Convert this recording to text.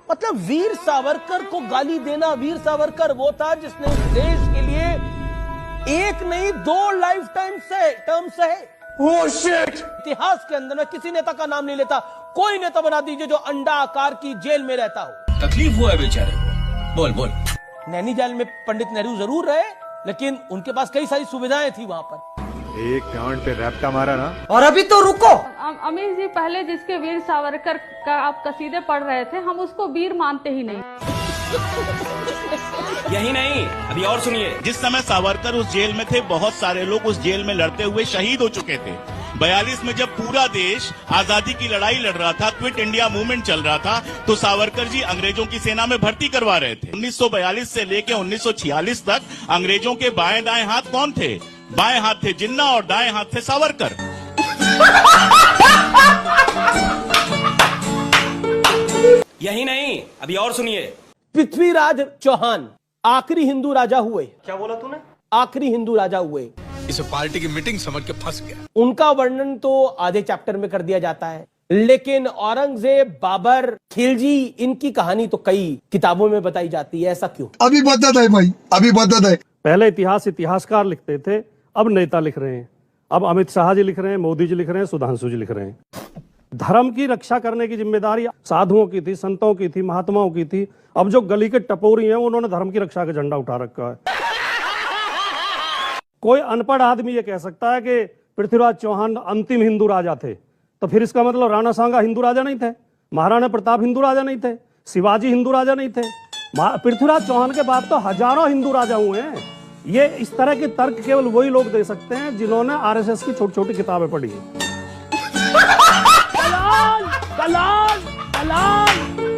मतलब वीर सावरकर को गाली देना, वीर सावरकर वो था जिसने उस देश के लिए एक नहीं 2 लाइफ टाइम से टर्म सहे। Oh shit! इतिहास के अंदर मैं किसी नेता का नाम नहीं लेता, कोई नेता बना दीजिए जो अंडा आकार की जेल में रहता हो। तकलीफ हुआ है बेचारे को। बोल बोल। नैनी जेल में पंडित नेहरू जरूर रहे, लेकिन उनके पास कई सारी सुविधाएं थी वहां पर। एक गांड पे रैप्टा मारा ना। और अभी तो रुको। अमीर जी, पहले जिसके वीर सावरकर का आप कसीदे पढ़ रहे थे, हम उसको वीर मानते ही नहीं। यही नहीं, अभी और सुनिए। जिस समय सावरकर उस जेल में थे, बहुत सारे लोग उस जेल में लड़ते हुए शहीद हो चुके थे। 42 में जब पूरा देश आजादी की लड़ाई लड़ रहा था, क्विट इंडिया मूवमेंट चल रहा था, तो सावरकर जी अंग्रेजों की सेना में भर्ती करवा रहे थे। 1942 से लेकर 1946 तक अंग्रेजों के बाएं दाएं हाथ कौन थे? बाएं हाथ थे जिन्ना और दाएं हाथ थे सावरकर। यही नहीं, अभी और सुनिए। पृथ्वीराज चौहान आखिरी हिंदू राजा हुए। क्या बोला तूने? आखिरी हिंदू राजा हुए। इसे पार्टी की मीटिंग समझ के फंस गया। उनका वर्णन तो आधे चैप्टर में कर दिया जाता है, लेकिन औरंगजेब, बाबर, खिलजी, इनकी कहानी तो कई किताबों में बताई जाती है। ऐसा क्यों? अभी बता दे भाई, अभी बता दे। पहले इतिहासकार लिखते थे, अब नेता लिख रहे हैं। अब अमित शाह जी लिख रहे हैं, मोदी जी लिख रहे हैं, सुधांशु जी लिख रहे हैं। धर्म की रक्षा करने की जिम्मेदारी साधुओं की थी, संतों की थी, महात्माओं की थी। अब जो गली के टपोरी हैं, उन्होंने धर्म की रक्षा का झंडा उठा रखा है। कोई अनपढ़ आदमी ये कह सकता है कि पृथ्वीराज चौहान अंतिम हिंदू राजा थे, तो फिर इसका मतलब राणा सांगा हिंदू राजा नहीं थे, महाराणा प्रताप हिंदू राजा नहीं थे, शिवाजी हिंदू राजा नहीं थे। पृथ्वीराज चौहान के बाद तो हजारों हिंदू राजा हुए हैं। ये इस तरह के तर्क केवल वही लोग दे सकते हैं जिन्होंने आरएसएस की छोटी छोटी किताबें पढ़ी है। दलाल, दलाल, दलाल।